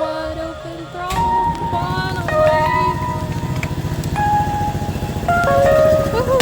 Wide open throttle, finally. Woohoo!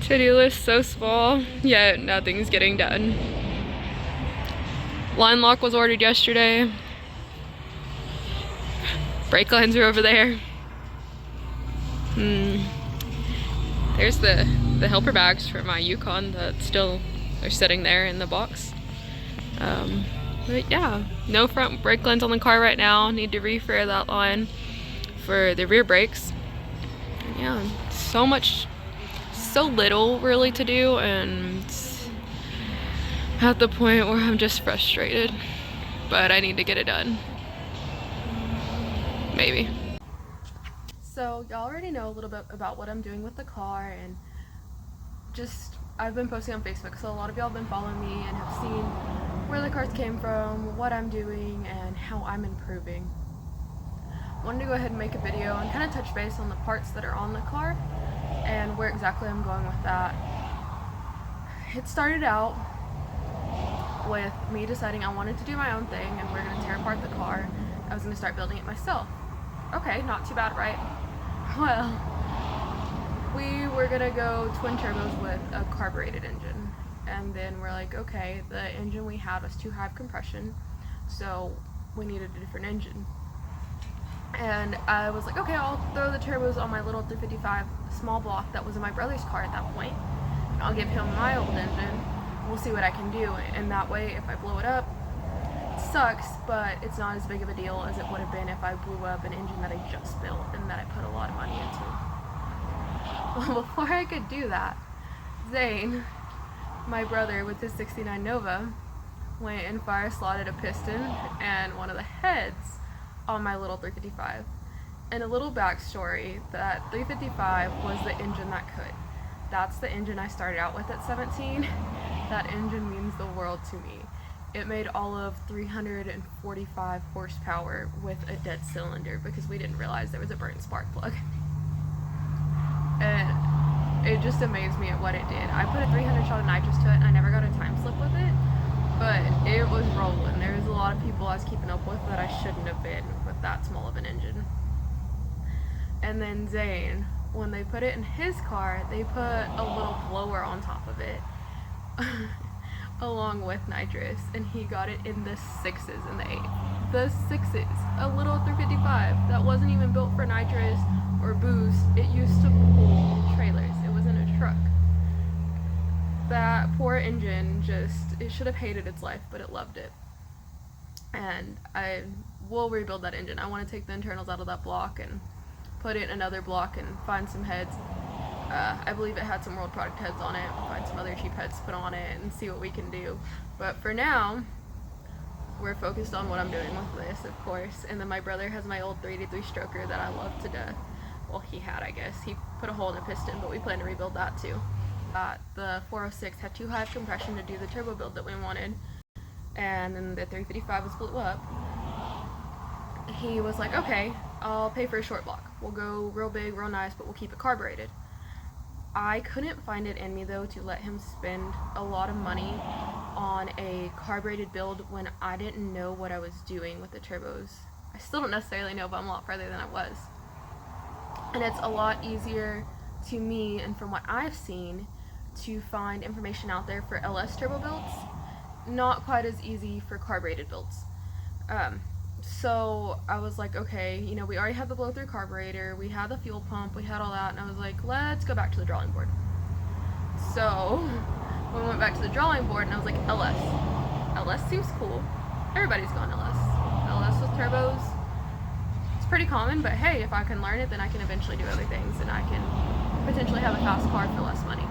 To-do list so small, yet nothing's getting done. Line lock was ordered yesterday. Brake lines are over there. There's the helper bags for my Yukon that still are sitting there in the box. But yeah, no front brake lines on the car right now. Need to refare that line for the rear brakes. And yeah, so little really to do, and at the point where I'm just frustrated, but I need to get it done. Maybe. So y'all already know a little bit about what I'm doing with the car, and just I've been posting on Facebook, so a lot of y'all have been following me and have seen where the cars came from, what I'm doing, and how I'm improving. Wanted to go ahead and make a video and kind of touch base on the parts that are on the car and where exactly I'm going with that. It started out with me deciding I wanted to do my own thing and we're going to tear apart the car. I was going to start building it myself. Okay, not too bad, right? Well, we were going to go twin turbos with a carbureted engine, and then we're like, okay, the engine we had was too high of compression, so we needed a different engine. And I was like, okay, I'll throw the turbos on my little 355 small block that was in my brother's car at that point. I'll give him my old engine. We'll see what I can do. And that way, if I blow it up, it sucks, but it's not as big of a deal as it would have been if I blew up an engine that I just built and that I put a lot of money into. Well, before I could do that, Zane, my brother with his 69 Nova, went and fire slotted a piston and one of the heads on my little 355. And a little backstory, that 355 was the engine that could. That's the engine I started out with at 17. That engine means the world to me. It made all of 345 horsepower with a dead cylinder because we didn't realize there was a burnt spark plug. And it just amazed me at what it did. I put a 300 shot of nitrous to it and I never got a time slip with it, but it was rolling. There was a lot of people I was keeping up with that I shouldn't have been with that small of an engine. And then Zane, when they put it in his car, they put a little blower on top of it along with nitrous, and he got it in the 6s and the 8s. The 6s, a little 355 that wasn't even built for nitrous or boost. It used to pull trailers. It was in a truck. That poor engine it should have hated its life, but it loved it. And I will rebuild that engine. I want to take the internals out of that block and put it in another block and find some heads. I believe it had some World product heads on it. We'll find some other cheap heads to put on it and see what we can do. But for now, we're focused on what I'm doing with this, of course. And then my brother has my old 383 stroker that I love to death. Well, he had, I guess. He put a hole in a piston, but we plan to rebuild that too. The 406 had too high of compression to do the turbo build that we wanted, and then the 355 was blew up. He was like, okay, I'll pay for a short block. We'll go real big, real nice, but we'll keep it carbureted. I couldn't find it in me though to let him spend a lot of money on a carbureted build when I didn't know what I was doing with the turbos. I still don't necessarily know, but I'm a lot further than I was. And it's a lot easier to me, and from what I've seen, to find information out there for LS turbo builds. Not quite as easy for carbureted builds. So I was like, okay, you know, we already had the blow-through carburetor, we had the fuel pump, we had all that, and I was like, let's go back to the drawing board. So we went back to the drawing board, and I was like, LS. LS seems cool. Everybody's gone LS. LS with turbos. It's pretty common, but hey, if I can learn it, then I can eventually do other things, and I can potentially have a fast car for less money.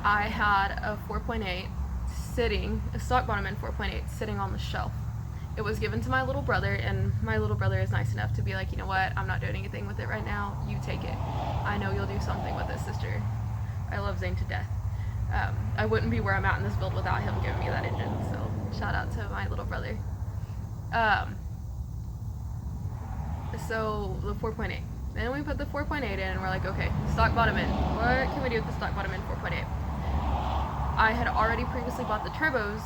I had a 4.8 sitting, a stock bottom end 4.8 sitting on the shelf. It was given to my little brother, and my little brother is nice enough to be like, you know what, I'm not doing anything with it right now, you take it. I know you'll do something with it, sister. I love Zane to death. I wouldn't be where I'm at in this build without him giving me that engine, so shout out to my little brother. So the 4.8. Then we put the 4.8 in and we're like, okay, stock bottom end. What can we do with the stock bottom end 4.8? I had already previously bought the turbos,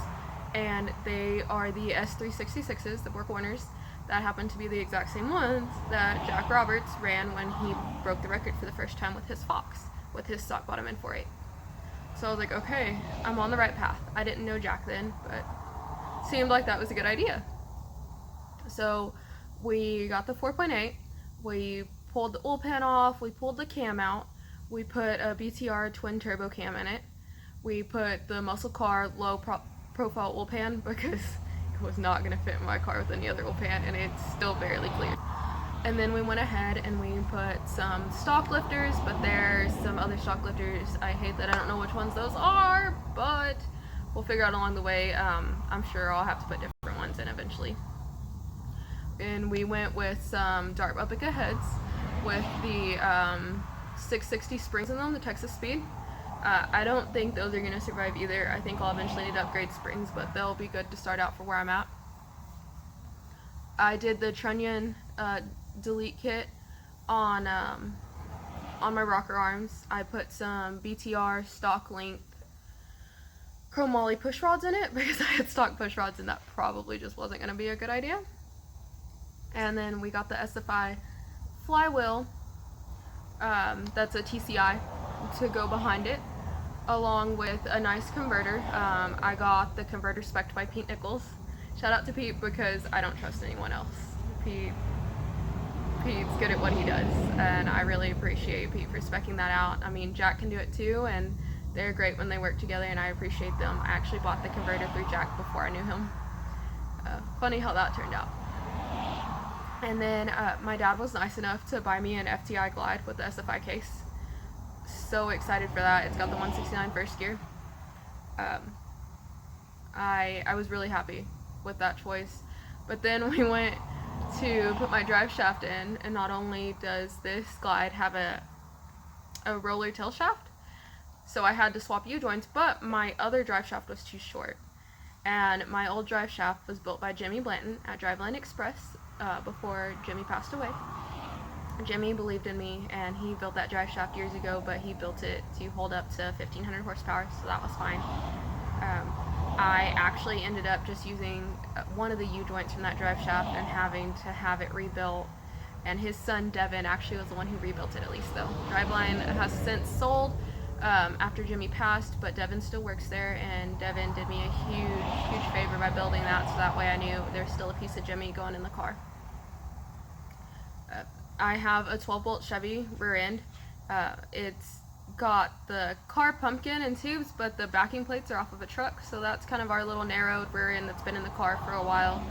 and they are the S366s, the Bork Warners, that happen to be the exact same ones that Jack Roberts ran when he broke the record for the first time with his Fox, with his stock bottom end 4.8. So I was like, okay, I'm on the right path. I didn't know Jack then, but seemed like that was a good idea. So we got the 4.8, we pulled the oil pan off, we pulled the cam out, we put a BTR twin turbo cam in it, we put the muscle car low profile oil pan because it was not going to fit in my car with any other oil pan, and it's still barely clear. And then we went ahead and we put some stock lifters, but there's some other stock lifters. I hate that I don't know which ones those are, but we'll figure out along the way. I'm sure I'll have to put different ones in eventually. And we went with some Dart Replica heads with the 660 springs in them, the Texas Speed. I don't think those are going to survive either. I think I'll eventually need to upgrade springs, but they'll be good to start out for where I'm at. I did the trunnion delete kit on my rocker arms. I put some BTR stock length chromoly push rods in it because I had stock push rods and that probably just wasn't going to be a good idea. And then we got the SFI flywheel, that's a TCI, to go behind it, along with a nice converter. I got the converter spec'd by Pete Nichols. Shout out to Pete because I don't trust anyone else. Pete's good at what he does, and I really appreciate Pete for speccing that out. I mean, Jack can do it too, and they're great when they work together, and I appreciate them. I actually bought the converter through Jack before I knew him. Funny how that turned out. And then my dad was nice enough to buy me an FTI Glide with the SFI case. So excited for that. It's got the 169 first gear. I was really happy with that choice. But then we went to put my drive shaft in, and not only does this Glide have a roller tail shaft, so I had to swap U-joints, but my other drive shaft was too short. And my old drive shaft was built by Jimmy Blanton at Driveline Express before Jimmy passed away. Jimmy believed in me, and he built that drive shaft years ago, but he built it to hold up to 1,500 horsepower, so that was fine. I actually ended up just using one of the U-joints from that drive shaft and having to have it rebuilt, and his son Devin actually was the one who rebuilt it, at least though. Driveline has since sold after Jimmy passed, but Devin still works there, and Devin did me a huge favor by building that, so that way I knew there's still a piece of Jimmy going in the car. I have a 12-bolt Chevy rear end. It's got the car pumpkin and tubes, but the backing plates are off of a truck, so that's kind of our little narrowed rear end that's been in the car for a while.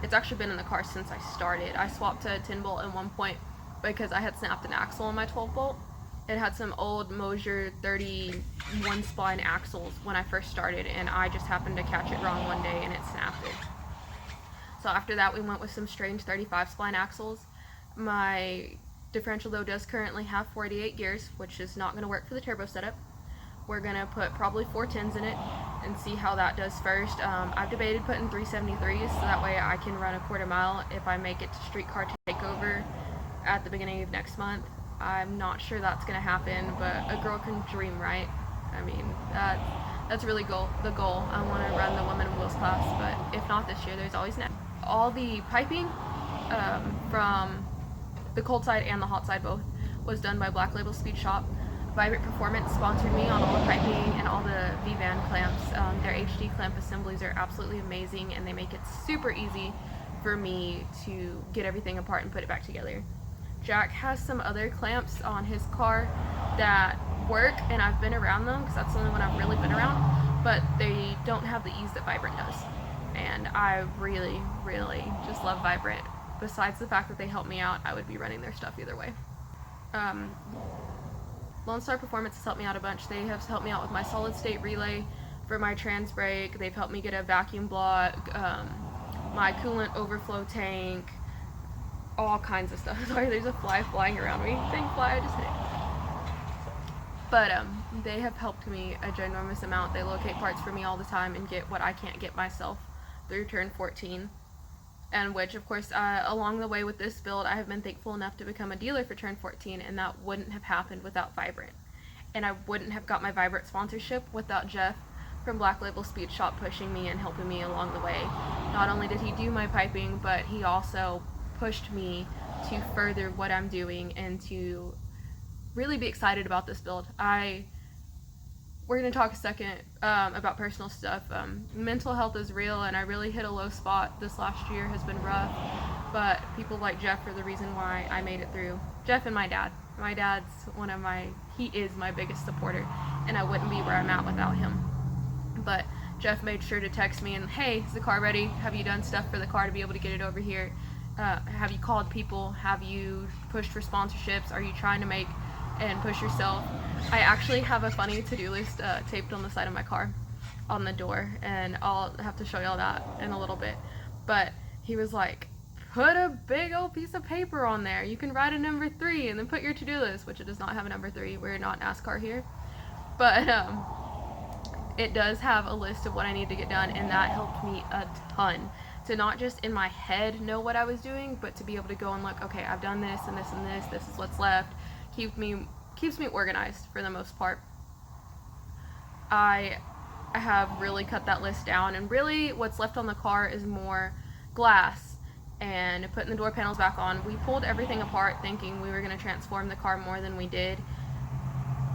It's actually been in the car since I started. I swapped to a 10-bolt at one point because I had snapped an axle on my 12-bolt. It had some old Mosier 31 spline axles when I first started, and I just happened to catch it wrong one day and it snapped it. So after that we went with some strange 35 spline axles. My differential though does currently have 48 gears, which is not going to work for the turbo setup. We're going to put probably 410s in it and see how that does first. I've debated putting 373s so that way I can run a quarter mile if I make it to streetcar takeover at the beginning of next month. I'm not sure that's going to happen, but a girl can dream, right? I mean, that's really the goal. I want to run the Women in Wheels class, but if not this year, there's always next. All the piping from the cold side and the hot side both was done by Black Label Speed Shop. Vibrant Performance sponsored me on all the piping and all the V-Van clamps. Their HD clamp assemblies are absolutely amazing, and they make it super easy for me to get everything apart and put it back together. Jack has some other clamps on his car that work, and I've been around them because that's the only one I've really been around, but they don't have the ease that Vibrant does. And I really just love Vibrant. Besides the fact that they help me out, I would be running their stuff either way. Lone Star Performance has helped me out a bunch. They have helped me out with my solid state relay for my trans brake. They've helped me get a vacuum block, my coolant overflow tank, all kinds of stuff. Sorry, there's a fly flying around me. Dang fly, I just hit it. But they have helped me a ginormous amount. They locate parts for me all the time and get what I can't get myself through Turn 14. And which, of course, along the way with this build, I have been thankful enough to become a dealer for Turn 14, and that wouldn't have happened without Vibrant. And I wouldn't have got my Vibrant sponsorship without Jeff from Black Label Speed Shop pushing me and helping me along the way. Not only did he do my piping, but he also pushed me to further what I'm doing and to really be excited about this build. We're going to talk a second about personal stuff. Mental health is real, and I really hit a low spot. This last year has been rough, but people like Jeff are the reason why I made it through. Jeff and my dad. My dad's he is my biggest supporter, and I wouldn't be where I'm at without him. But Jeff made sure to text me and, hey, is the car ready? Have you done stuff for the car to be able to get it over here? Have you called people? Have you pushed for sponsorships? Are you trying to make and push yourself? I actually have a funny to-do list taped on the side of my car on the door, and I'll have to show y'all that in a little bit. But he was like, put a big old piece of paper on there. You can write a number 3 and then put your to-do list, which it does not have a number 3. We're not NASCAR here. But it does have a list of what I need to get done, and that helped me a ton. To not just in my head know what I was doing, but to be able to go and look, okay, I've done this and this and this, this is what's left. Keeps me organized for the most part. I have really cut that list down, and really what's left on the car is more glass and putting the door panels back on. We pulled everything apart thinking we were going to transform the car more than we did,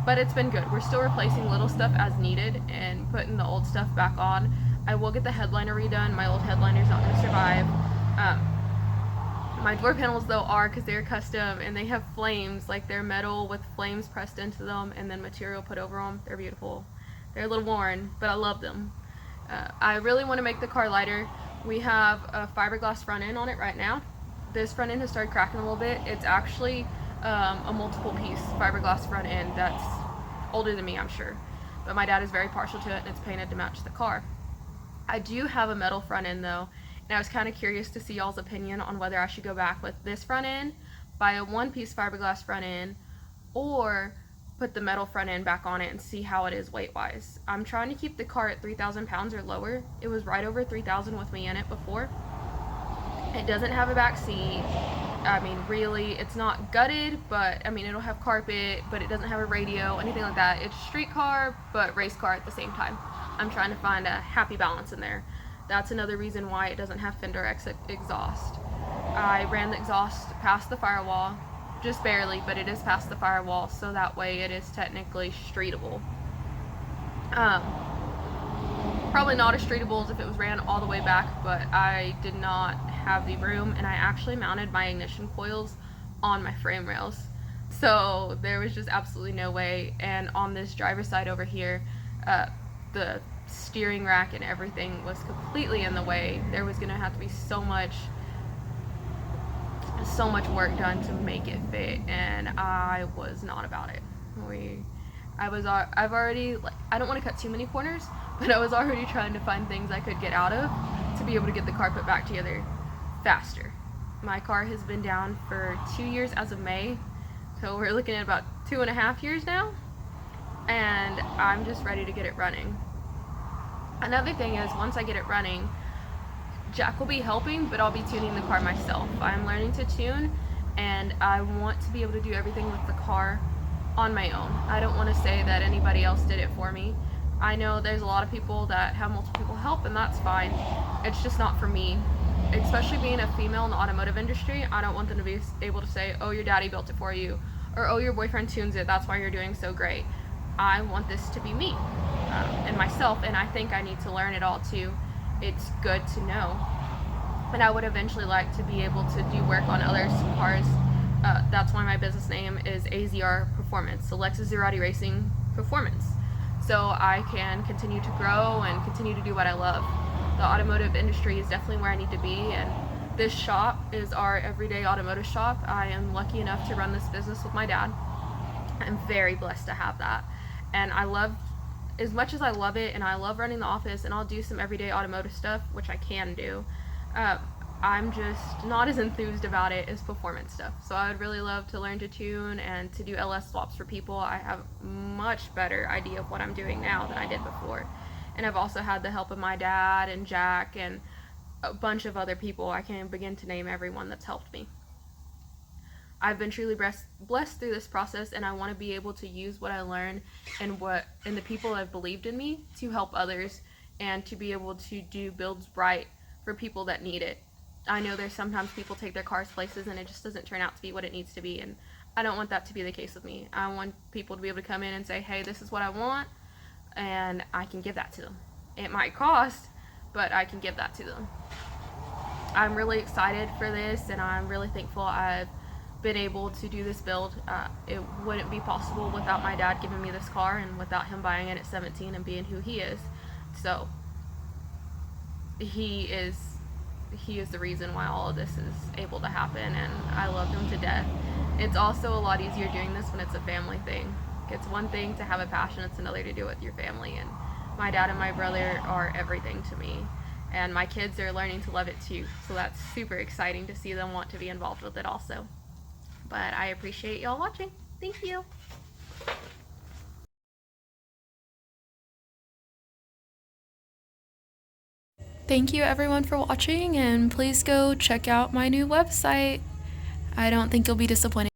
but it's been good. We're still replacing little stuff as needed and putting the old stuff back on. I will get the headliner redone. My old headliner's not going to survive. My door panels though are, because they're custom and they have flames, like they're metal with flames pressed into them and then material put over them. They're beautiful. They're a little worn, but I love them. I really want to make the car lighter. We have a fiberglass front end on it right now. This front end has started cracking a little bit. It's actually a multiple piece fiberglass front end that's older than me, I'm sure. But my dad is very partial to it, and it's painted to match the car. I do have a metal front end though, and I was kind of curious to see y'all's opinion on whether I should go back with this front end, buy a one-piece fiberglass front end, or put the metal front end back on it and see how it is weight-wise. I'm trying to keep the car at 3,000 pounds or lower. It was right over 3,000 with me in it before. It doesn't have a back seat. I mean, really, it's not gutted, but I mean, it'll have carpet, but it doesn't have a radio, anything like that. It's a street car, but race car at the same time. I'm trying to find a happy balance in there. That's another reason why it doesn't have fender exhaust. I ran the exhaust past the firewall, just barely, but it is past the firewall, so that way it is technically streetable. Probably not as streetable as if it was ran all the way back, but I did not have the room, and I actually mounted my ignition coils on my frame rails. So there was just absolutely no way, and on this driver's side over here, the steering rack and everything was completely in the way. There was going to have to be so much work done to make it fit, and I was not about it. I've already, like, I don't want to cut too many corners, but I was already trying to find things I could get out of to be able to get the car put back together faster. My car has been down for 2 years as of May, so we're looking at about 2.5 years now, and I'm just ready to get it running. Another thing is, once I get it running, Jack will be helping, but I'll be tuning the car myself. I'm learning to tune, and I want to be able to do everything with the car on my own. I don't want to say that anybody else did it for me. I know there's a lot of people that have multiple people help, and that's fine. It's just not for me. Especially being a female in the automotive industry, I don't want them to be able to say, oh, your daddy built it for you, or oh, your boyfriend tunes it, that's why you're doing so great. I want this to be me and myself, and I think I need to learn it all too. It's good to know. And I would eventually like to be able to do work on other cars. That's why my business name is AZR Performance, Lexus Zerati Racing Performance. So I can continue to grow and continue to do what I love. The automotive industry is definitely where I need to be, and this shop is our everyday automotive shop. I am lucky enough to run this business with my dad. I'm very blessed to have that. And I love, as much as I love it, and I love running the office, and I'll do some everyday automotive stuff, which I can do, I'm just not as enthused about it as performance stuff. So I would really love to learn to tune and to do LS swaps for people. I have much better idea of what I'm doing now than I did before. And I've also had the help of my dad and Jack and a bunch of other people. I can't begin to name everyone that's helped me. I've been truly blessed through this process, and I want to be able to use what I learned and the people that have believed in me to help others and to be able to do builds right for people that need it. I know there's sometimes people take their cars places and it just doesn't turn out to be what it needs to be, and I don't want that to be the case with me. I want people to be able to come in and say, hey, this is what I want, and I can give that to them. It might cost, but I can give that to them. I'm really excited for this, and I'm really thankful I've been able to do this build. It wouldn't be possible without my dad giving me this car and without him buying it at 17 and being who he is. So he is the reason why all of this is able to happen, and I love him to death. It's also a lot easier doing this when it's a family thing. It's one thing to have a passion, it's another to do it with your family, and my dad and my brother are everything to me, and my kids are learning to love it too, so that's super exciting to see them want to be involved with it also. But I appreciate y'all watching. Thank you. Thank you everyone for watching, and please go check out my new website. I don't think you'll be disappointed.